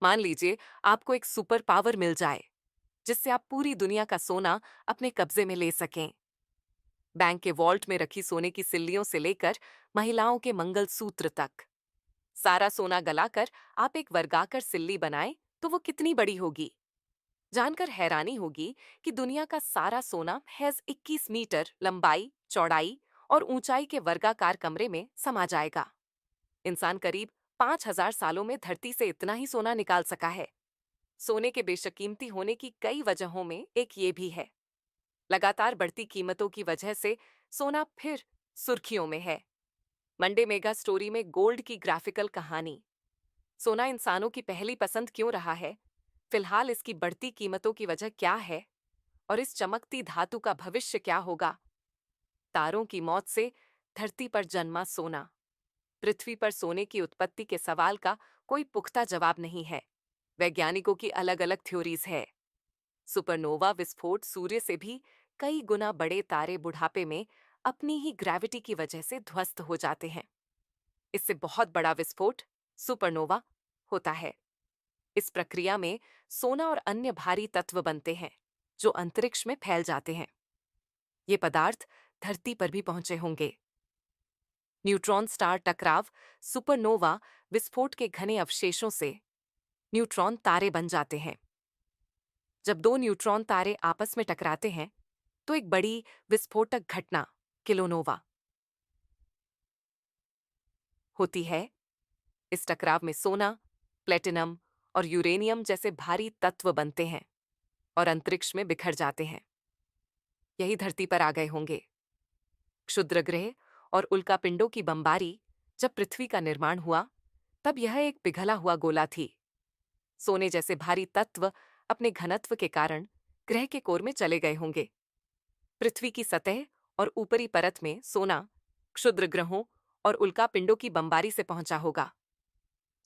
मान लीजिए आपको एक सुपर पावर मिल जाए जिससे आप पूरी दुनिया का सोना अपने कब्जे में ले सकें। बैंक के वॉल्ट में रखी सोने की सिल्लियों से लेकर महिलाओं के मंगलसूत्र तक सारा सोना गलाकर आप एक वर्गाकार सिल्ली बनाएं तो वो कितनी बड़ी होगी। जानकर हैरानी होगी कि दुनिया का सारा सोना महज 21 मीटर लंबाई, चौड़ाई और ऊंचाई के वर्गाकार कमरे में समा जाएगा। इंसान करीब 5,000 सालों में धरती से इतना ही सोना निकाल सका है। सोने के बेशकीमती होने की कई वजहों में एक ये भी है। लगातार बढ़ती कीमतों की वजह से सोना फिर सुर्खियों में है। मंडे मेगा स्टोरी में गोल्ड की ग्राफिकल कहानी। सोना इंसानों की पहली पसंद क्यों रहा है, फिलहाल इसकी बढ़ती कीमतों की वजह क्या है और इस चमकती धातु का भविष्य क्या होगा। तारों की मौत से धरती पर जन्मा सोना। पृथ्वी पर सोने की उत्पत्ति के सवाल का कोई पुख्ता जवाब नहीं है। वैज्ञानिकों की अलग अलग थ्योरीज है। सुपरनोवा विस्फोट सूर्य से भी कई गुना बड़े तारे बुढ़ापे में अपनी ही ग्रेविटी की वजह से ध्वस्त हो जाते हैं। इससे बहुत बड़ा विस्फोट सुपरनोवा होता है। इस प्रक्रिया में सोना और अन्य भारी तत्व बनते हैं जो अंतरिक्ष में फैल जाते हैं। ये पदार्थ धरती पर भी पहुंचे होंगे। न्यूट्रॉन स्टार टकराव। सुपरनोवा विस्फोट के घने अवशेषों से न्यूट्रॉन तारे बन जाते हैं। जब दो न्यूट्रॉन तारे आपस में टकराते हैं तो एक बड़ी विस्फोटक घटना किलोनोवा होती है। इस टकराव में सोना, प्लेटिनम और यूरेनियम जैसे भारी तत्व बनते हैं और अंतरिक्ष में बिखर जाते हैं। यही धरती पर आ गए होंगे। क्षुद्र ग्रह और उल्कापिंडों की बमबारी। जब पृथ्वी का निर्माण हुआ तब यह एक पिघला हुआ गोला थी। सोने जैसे भारी तत्व अपने घनत्व के कारण ग्रह के कोर में चले गए होंगे। पृथ्वी की सतह और ऊपरी परत में सोना क्षुद्र ग्रहों और उल्कापिंडों की बमबारी से पहुंचा होगा।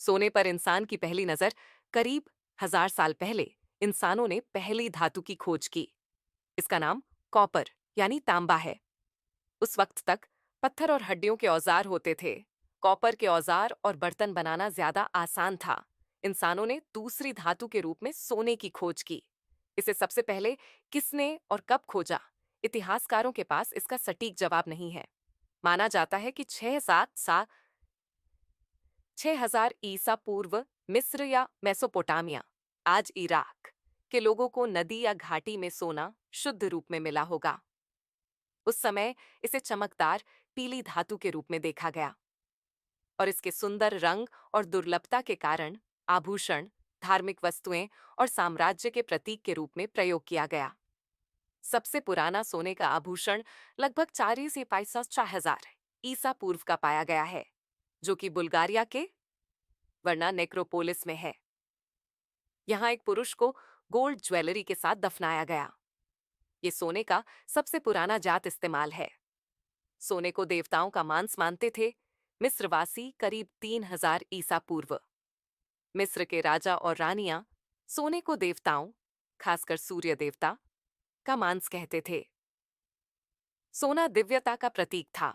सोने पर इंसान की पहली नजर करीब 1,000 साल पहले इंसानों ने पहली धातु की खोज की। इसका नाम कॉपर यानी तांबा है। उस वक्त तक पत्थर और हड्डियों के औजार होते थे। कॉपर के औजार और बर्तन बनाना ज्यादा आसान था। इंसानों ने दूसरी धातु के रूप में सोने की खोज की। इसे सबसे पहले किसने और कब खोजा, इतिहासकारों के पास इसका सटीक जवाब नहीं है। माना जाता है कि 6,000 ईसा पूर्व मिस्र या मेसोपोटामिया, आज इराक, के लोगों को नदी या घाटी में सोना शुद्ध रूप में मिला होगा। उस समय इसे चमकदार पीली धातु के रूप में देखा गया और इसके सुंदर रंग और दुर्लभता के कारण आभूषण, धार्मिक वस्तुएं और साम्राज्य के प्रतीक के रूप में प्रयोग किया गया। सबसे पुराना सोने का आभूषण लगभग 4,000 ईसा पूर्व का पाया गया है, जो कि बुल्गारिया के वर्ना नेक्रोपोलिस में है। यहाँ एक पुरुष को गोल्ड ज्वेलरी के साथ दफनाया गया। ये सोने का सबसे पुराना जात इस्तेमाल है। सोने को देवताओं का मांस मानते थे मिस्रवासी करीब 3,000 ईसा पूर्व। मिस्र के राजा और रानियां सोने को देवताओं, खासकर सूर्य देवता, का मांस कहते थे। सोना दिव्यता का प्रतीक था।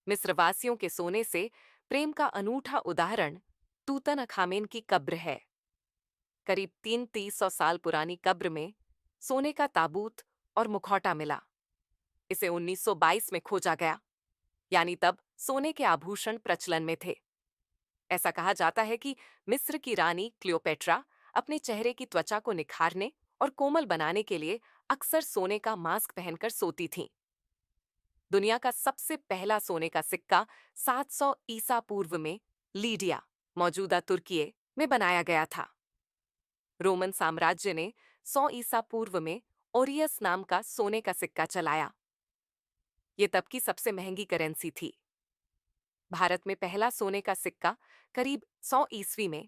मिस्रवासियों के सोने से प्रेम का अनूठा उदाहरण तूतनखामेन की कब्र है। करीब 3,300 साल पुरानी कब्र में सोने का ताबूत और मुखौटा मिला। इसे 1922 में खोजा गया, यानी तब सोने के आभूषण प्रचलन में थे। ऐसा कहा जाता है कि मिस्र की रानी क्लियोपेट्रा अपने चेहरे की त्वचा को निखारने और कोमल बनाने के लिए अक्सर सोने का मास्क पहनकर सोती थीं। दुनिया का सबसे पहला सोने का सिक्का 700 ईसा पूर्व में लीडिया, मौजूदा तुर्की में बनाया गया था। रोमन साम्राज्य ने 100 ईसा पूर्व में ओरियस नाम का सोने का सिक्का चलाया। ये तब की सबसे महंगी करेंसी थी। भारत में पहला सोने का सिक्का करीब 100 ईस्वी में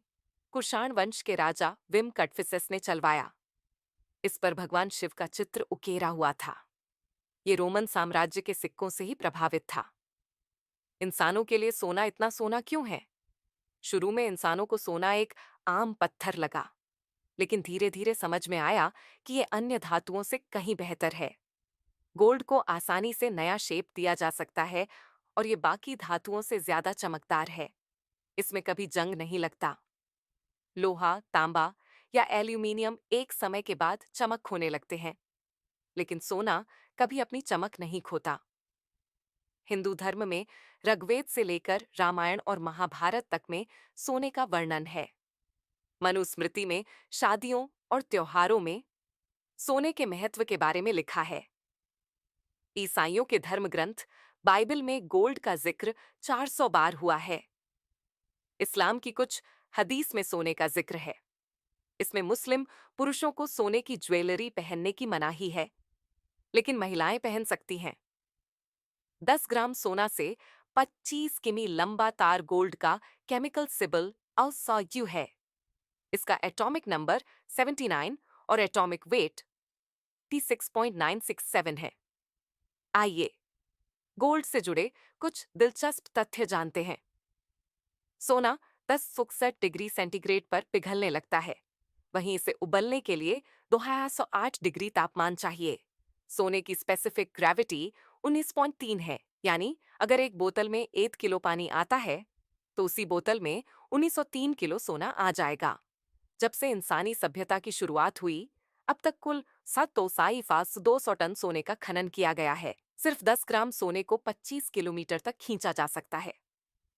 कुषाण वंश के राजा विम कटफिसेस ने चलवाया। इस पर भगवान शिव का चित्र उकेरा हुआ था। ये रोमन साम्राज्य के सिक्कों से ही प्रभावित था। इंसानों के लिए सोना इतना सोना क्यों है? शुरू में इंसानों को सोना एक आम पत्थर लगा, लेकिन धीरे धीरे समझ में आया कि ये अन्य धातुओं से कहीं बेहतर है। गोल्ड को आसानी से नया शेप दिया जा सकता है और ये बाकी धातुओं से ज्यादा चमकदार है। इसमें कभी जंग नहीं लगता। लोहा, तांबा या एल्यूमीनियम एक समय के बाद चमक खोने लगते हैं, लेकिन सोना कभी अपनी चमक नहीं खोता। हिंदू धर्म में ऋग्वेद से लेकर रामायण और महाभारत तक में सोने का वर्णन है। मनुस्मृति में शादियों और त्योहारों में सोने के महत्व के बारे में लिखा है। ईसाइयों के धर्म ग्रंथ बाइबल में गोल्ड का जिक्र 400 बार हुआ है। इस्लाम की कुछ हदीस में सोने का जिक्र है। इसमें मुस्लिम पुरुषों को सोने की ज्वेलरी पहनने की मनाही है, लेकिन महिलाएं पहन सकती हैं। 10 ग्राम सोना से 25 किमी लंबा तार गोल्ड का केमिकल सिंबल अल्सायु है। इसका एटॉमिक नंबर 79 और एटॉमिक वेट 36.967 है। आइए गोल्ड से जुड़े कुछ दिलचस्प तथ्य जानते हैं। सोना 1061 डिग्री सेंटीग्रेड पर पिघलने लगता है, वहीं इसे उबलने के लिए 2108 डिग्री तापमान चाहिए। सोने की स्पेसिफिक ग्रेविटी 19.3 है, यानी अगर एक बोतल में 1 किलो पानी आता है तो उसी बोतल में 1903 किलो सोना आ जाएगा। जब से इंसानी सभ्यता की शुरुआत हुई, अब तक कुल 200 टन सोने का खनन किया गया है। सिर्फ 10 ग्राम सोने को 25 किलोमीटर तक खींचा जा सकता है।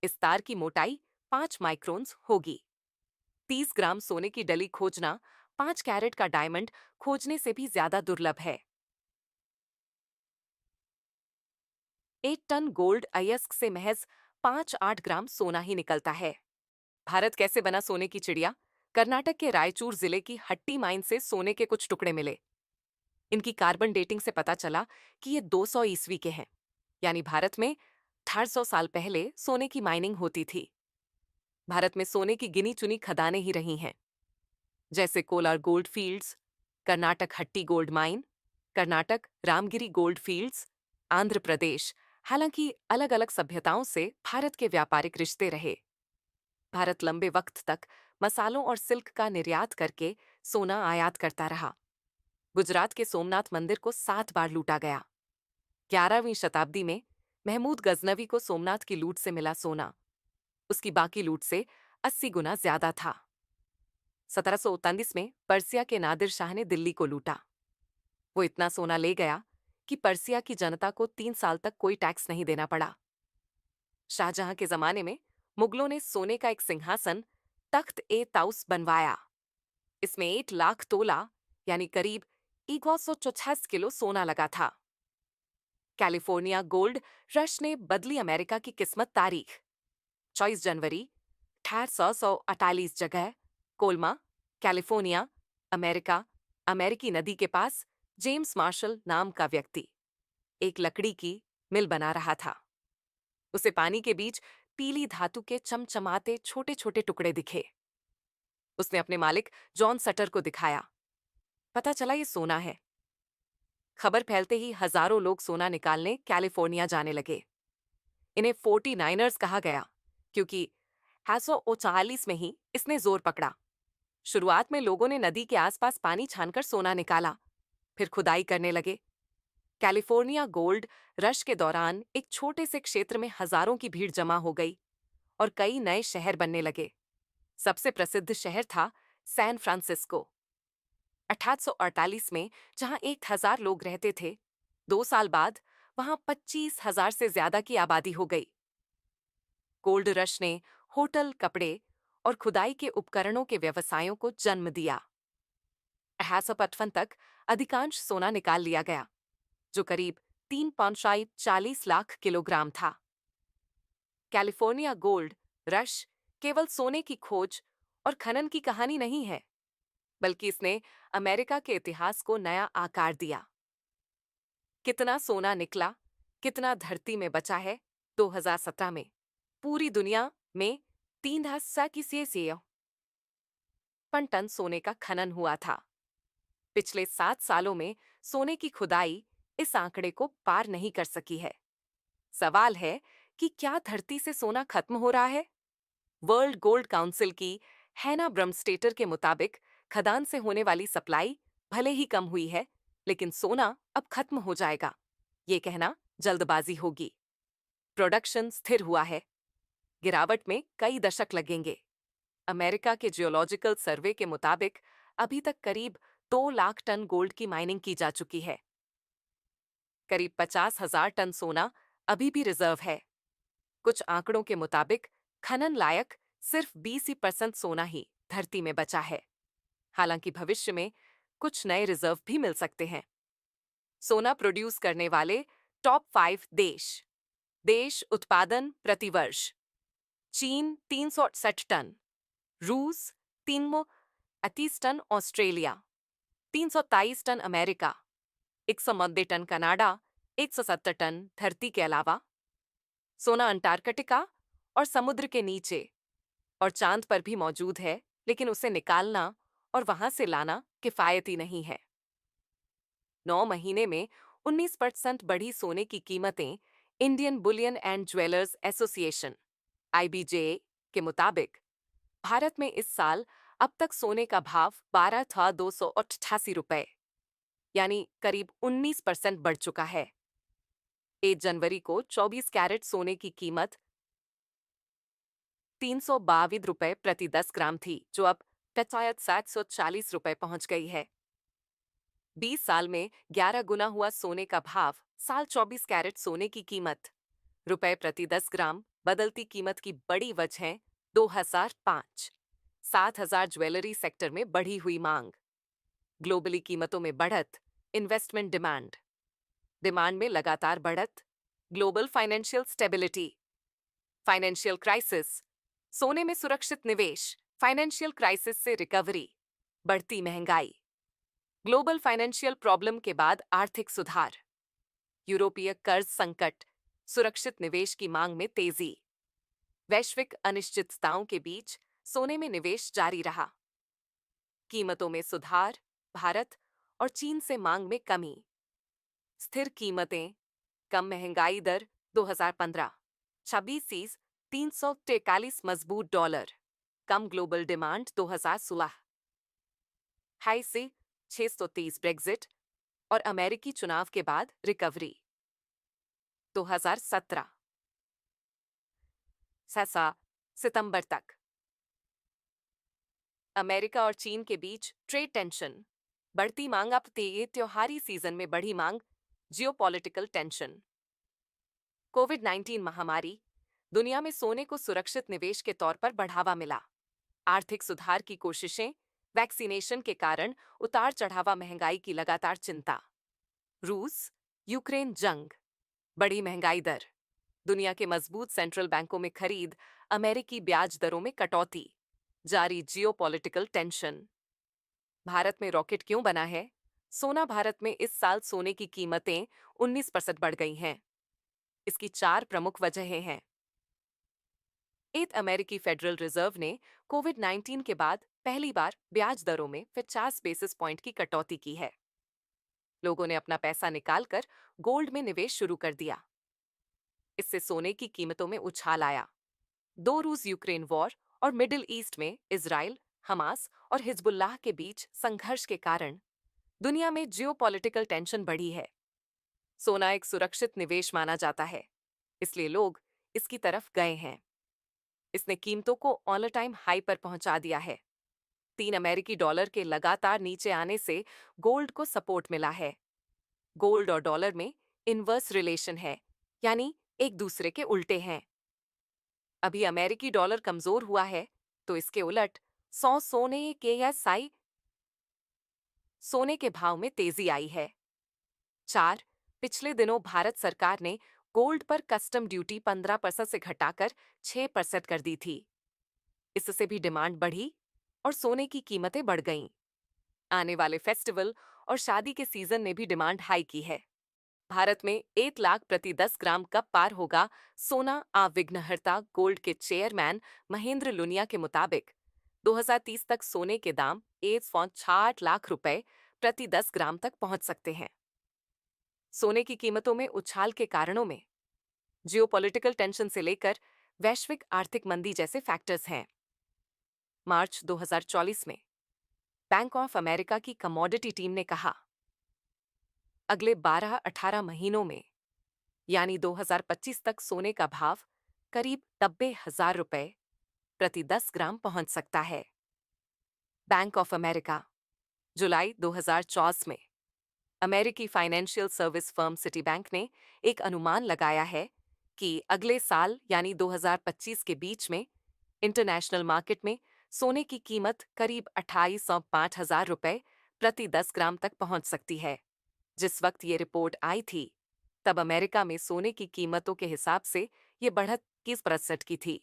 इस तार की मोटाई 5 माइक्रोन्स होगी। 30 ग्राम सोने की डली खोजना 5 कैरेट का डायमंड खोजने से भी ज्यादा दुर्लभ है। 1 टन गोल्ड अयस्क से महज 5-8 ग्राम सोना ही निकलता है। भारत कैसे बना सोने की चिड़िया? कर्नाटक के रायचूर जिले की हट्टी माइन से सोने के कुछ टुकड़े मिले। इनकी कार्बन डेटिंग से पता चला कि ये 200 ईस्वी के हैं, यानी भारत में 1800 साल पहले सोने की माइनिंग होती थी। भारत में सोने की गिनी चुनी खदानें ही रही हैं, जैसे Kolar gold fields, Karnataka Hutti gold mine, Karnataka Ramagiri gold fields, Andhra Pradesh. हालांकि अलग अलग सभ्यताओं से भारत के व्यापारिक रिश्ते रहे। भारत लंबे वक्त तक मसालों और सिल्क का निर्यात करके सोना आयात करता रहा। गुजरात के सोमनाथ मंदिर को 7 बार लूटा गया। 11वीं शताब्दी में महमूद गजनवी को सोमनाथ की लूट से मिला सोना उसकी बाकी लूट से 80 गुना ज्यादा था। 1739 में पर्सिया के नादिर शाह ने दिल्ली को लूटा। वो इतना सोना ले गया कि पर्सिया की जनता को 3 साल तक कोई टैक्स नहीं देना पड़ा। शाहजहां के जमाने में मुगलों ने सोने का एक सिंहासन तख्त ए ताउस बनवाया। इसमें 1 लाख तोला यानी करीब 164 किलो सोना लगा था। कैलिफोर्निया गोल्ड रश ने बदली अमेरिका की किस्मत। तारीख 24 जनवरी 1848 जगह कोलमा, कैलिफोर्निया, अमेरिका। अमेरिकी नदी के पास जेम्स मार्शल नाम का व्यक्ति एक लकड़ी की मिल बना रहा था। उसे पानी के बीच पीली धातु के चमचमाते छोटे छोटे टुकड़े दिखे। उसने अपने मालिक जॉन सटर को दिखाया। पता चला ये सोना है। खबर फैलते ही हजारों लोग सोना निकालने कैलिफोर्निया जाने लगे। इन्हें 49ers कहा गया, क्योंकि 1839 में ही इसने जोर पकड़ा। शुरुआत में लोगों ने नदी के आसपास पानी छानकर सोना निकाला, फिर खुदाई करने लगे। कैलिफोर्निया गोल्ड रश के दौरान एक छोटे से क्षेत्र में हजारों की भीड़ जमा हो गई और कई नए शहर बनने लगे। सबसे प्रसिद्ध शहर था सैन फ्रांसिस्को। 1848 में जहां 1000 लोग रहते थे, 2 साल बाद वहां 25,000 से ज्यादा की आबादी हो गई। गोल्ड रश ने होटल, कपड़े और खुदाई के उपकरणों के व्यवसायों को जन्म दिया। 1855 तक अधिकांश सोना निकाल लिया गया, जो करीब 3.40 लाख किलोग्राम था। कैलिफोर्निया गोल्ड रश केवल सोने की खोज और खनन की कहानी नहीं है, बल्कि इसने अमेरिका के इतिहास को नया आकार दिया। कितना सोना निकला, कितना धरती में बचा है? 2017 में पूरी दुनिया में 3,000 टन सोने का खनन हुआ था। पिछले 7 सालों में सोने की खुदाई इस आंकड़े को पार नहीं कर सकी है। सवाल है कि क्या धरती से सोना खत्म हो रहा है? वर्ल्ड गोल्ड काउंसिल की हैना ब्रमस्टेटर के मुताबिक खदान से होने वाली सप्लाई भले ही कम हुई है, लेकिन सोना अब खत्म हो जाएगा, ये कहना जल्दबाजी होगी। प्रोडक्शन स्थिर हुआ है, गिरावट में कई दशक लगेंगे। अमेरिका के जियोलॉजिकल सर्वे के मुताबिक अभी तक करीब 2 लाख टन गोल्ड की माइनिंग की जा चुकी है। करीब 50,000 टन सोना अभी भी रिजर्व है। कुछ आंकड़ों के मुताबिक खनन लायक सिर्फ 20% सोना ही धरती में बचा है। हालांकि भविष्य में कुछ नए रिजर्व भी मिल सकते हैं। सोना प्रोड्यूस करने वाले टॉप 5 देश। देश उत्पादन प्रति वर्ष: चीन 368 टन, रूस 330 ton, Australia 323 ton, America 190 ton, Canada 170 ton. धरती के अलावा सोना अंटार्कटिका और समुद्र के नीचे और चांद पर भी मौजूद है, लेकिन उसे निकालना और वहां से लाना किफायती नहीं है। 9 महीने में 19% बढ़ी सोने की कीमतें। Indian Boolean and jewellers association (IBJ) के मुताबिक भारत में इस साल अब तक सोने का भाव 12,288 रुपए, यानी करीब 19% बढ़ चुका है। 1 जनवरी को 24 कैरेट सोने की कीमत 322 रुपए प्रति 10 ग्राम थी, जो अब 740 रुपए पहुंच गई है। 20 साल में 11 गुना हुआ सोने का भाव। साल 24 कैरेट सोने की कीमत रुपए प्रति 10 ग्राम। बदलती कीमत की बड़ी वजह 2005 7,000 ज्वेलरी सेक्टर में बढ़ी हुई मांग, ग्लोबली कीमतों में बढ़त, इन्वेस्टमेंट डिमांड में लगातार बढ़त, global financial stability, financial crisis, सोने में सुरक्षित निवेश, फाइनेंशियल क्राइसिस से रिकवरी, बढ़ती महंगाई, ग्लोबल फाइनेंशियल प्रॉब्लम के बाद आर्थिक सुधार, यूरोपीय कर्ज संकट, सुरक्षित निवेश की मांग में तेजी, वैश्विक अनिश्चितताओं के बीच सोने में निवेश जारी रहा, कीमतों में सुधार, भारत और चीन से मांग में कमी, स्थिर कीमतें, कम महंगाई दर 2015 26 343 मजबूत डॉलर, कम ग्लोबल डिमांड 2016 हाई से 630 ब्रेग्जिट और अमेरिकी चुनाव के बाद रिकवरी 2017 ससा सितंबर तक अमेरिका और चीन के बीच ट्रेड टेंशन, बढ़ती मांग। अब त्योहारी सीजन में बढ़ी मांग, जियोपॉलिटिकल टेंशन, कोविड-19 महामारी, दुनिया में सोने को सुरक्षित निवेश के तौर पर बढ़ावा मिला, आर्थिक सुधार की कोशिशें, वैक्सीनेशन के कारण उतार चढ़ावा, महंगाई की लगातार चिंता, रूस यूक्रेन जंग, बढ़ी महंगाई दर, दुनिया के मजबूत सेंट्रल बैंकों में खरीद, अमेरिकी ब्याज दरों में कटौती, जारी जियोपॉलिटिकल टेंशन। भारत में रॉकेट क्यों बना है? सोना भारत में इस साल सोने की कीमतें 19% बढ़ गई हैं। इसकी 4 प्रमुख वजहें हैं। अमेरिकी फेडरल रिजर्व ने कोविड-19 के बाद पहली बार ब्याज दरों में 50 बेसिस पॉइंट की कटौती की है। लोगों ने अपना पैसा निकालकर गोल्ड में निवेश शुरू कर दिया। इससे सोने की कीमतों में उछाल आया। 2 रूस यूक्रेन वॉर और मिडिल ईस्ट में इजराइल, हमास और हिजबुल्लाह के बीच संघर्ष के कारण दुनिया में जियोपॉलिटिकल टेंशन बढ़ी है। सोना एक सुरक्षित निवेश माना जाता है, इसलिए लोग इसकी तरफ गए हैं। इसने कीमतों को ऑल टाइम हाई पर पहुंचा दिया है। 3 अमेरिकी डॉलर के लगातार नीचे आने से गोल्ड को सपोर्ट मिला है। गोल्ड और डॉलर में इनवर्स रिलेशन है, यानी एक दूसरे के उल्टे हैं। अभी अमेरिकी डॉलर कमजोर हुआ है, तो इसके उलट 100 सोने के भाव में तेजी आई है। 4 पिछले दिनों भारत सरकार ने गोल्ड पर कस्टम ड्यूटी 15% से घटाकर 6% कर दी थी। इससे भी डिमांड बढ़ी और सोने की कीमतें बढ़ गईं। आने वाले फेस्टिवल और शादी के सीजन ने भी डिमांड हाई की है। भारत में 1 लाख प्रति 10 ग्राम कब पार होगा? सोना विघ्नहर्ता गोल्ड के चेयरमैन महेंद्र लुनिया के मुताबिक 2030 तक सोने के दाम 1.68 लाख रुपए प्रति 10 ग्राम तक पहुंच सकते हैं। सोने की कीमतों में उछाल के कारणों में जियोपॉलिटिकल टेंशन से लेकर वैश्विक आर्थिक मंदी जैसे फैक्टर्स हैं। मार्च 2024 में बैंक ऑफ अमेरिका की कमोडिटी टीम ने कहा, अगले 12-18 महीनों में यानी 2025 तक सोने का भाव करीब 90,000 रुपए प्रति 10 ग्राम पहुंच सकता है। बैंक ऑफ अमेरिका जुलाई 2024 में अमेरिकी financial service firm city bank ने एक अनुमान लगाया है कि अगले साल यानी 2025 के बीच में इंटरनेशनल मार्केट में सोने की कीमत करीब 2805 रुपए प्रति 10 ग्राम तक पहुंच सकती है। जिस वक्त ये रिपोर्ट आई थी तब अमेरिका में सोने की कीमतों के हिसाब से ये बढ़त 21% की थी।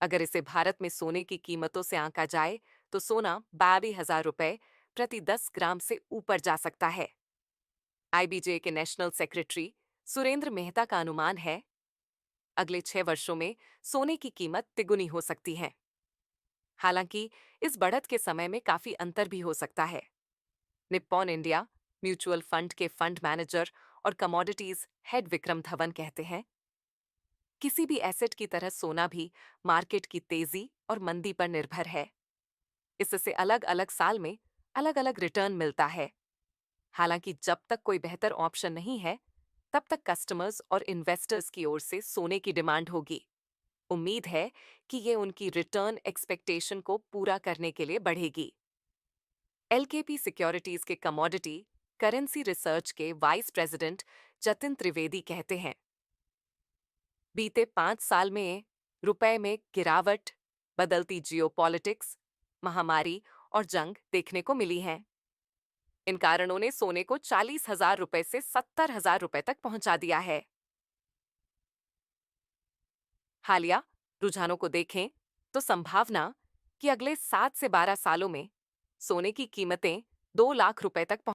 अगर इसे भारत में सोने की कीमतों से आंका जाए तो सोना 22,000 रुपए प्रति 10 ग्राम से ऊपर जा सकता है। आईबीजे के नेशनल सेक्रेटरी सुरेंद्र मेहता का अनुमान है अगले 6 वर्षों में सोने की कीमत तिगुनी हो सकती है। हालांकि इस बढ़त के समय में काफी अंतर भी हो सकता है। निप्पॉन इंडिया म्यूचुअल फंड के फंड मैनेजर और कमोडिटीज हेड विक्रम धवन कहते हैं, किसी भी एसेट की तरह सोना भी मार्केट की तेजी और मंदी पर निर्भर है। इससे अलग अलग साल में अलग अलग रिटर्न मिलता है। हालांकि जब तक कोई बेहतर ऑप्शन नहीं है तब तक कस्टमर्स और इन्वेस्टर्स की ओर से सोने की डिमांड होगी। उम्मीद है कि ये उनकी रिटर्न एक्सपेक्टेशन को पूरा करने के लिए बढ़ेगी। एलकेपी सिक्योरिटीज के कमोडिटी करेंसी रिसर्च के वाइस प्रेसिडेंट जतिन त्रिवेदी कहते हैं, बीते 5 साल में रुपए में गिरावट, बदलती जियोपॉलिटिक्स, महामारी और जंग देखने को मिली है। इन कारणों ने सोने को 40,000 रुपए से 70,000 रुपए तक पहुंचा दिया है। हालिया रुझानों को देखें तो संभावना कि अगले 7 से 12 सालों में सोने की कीमतें 2 लाख रुपए तक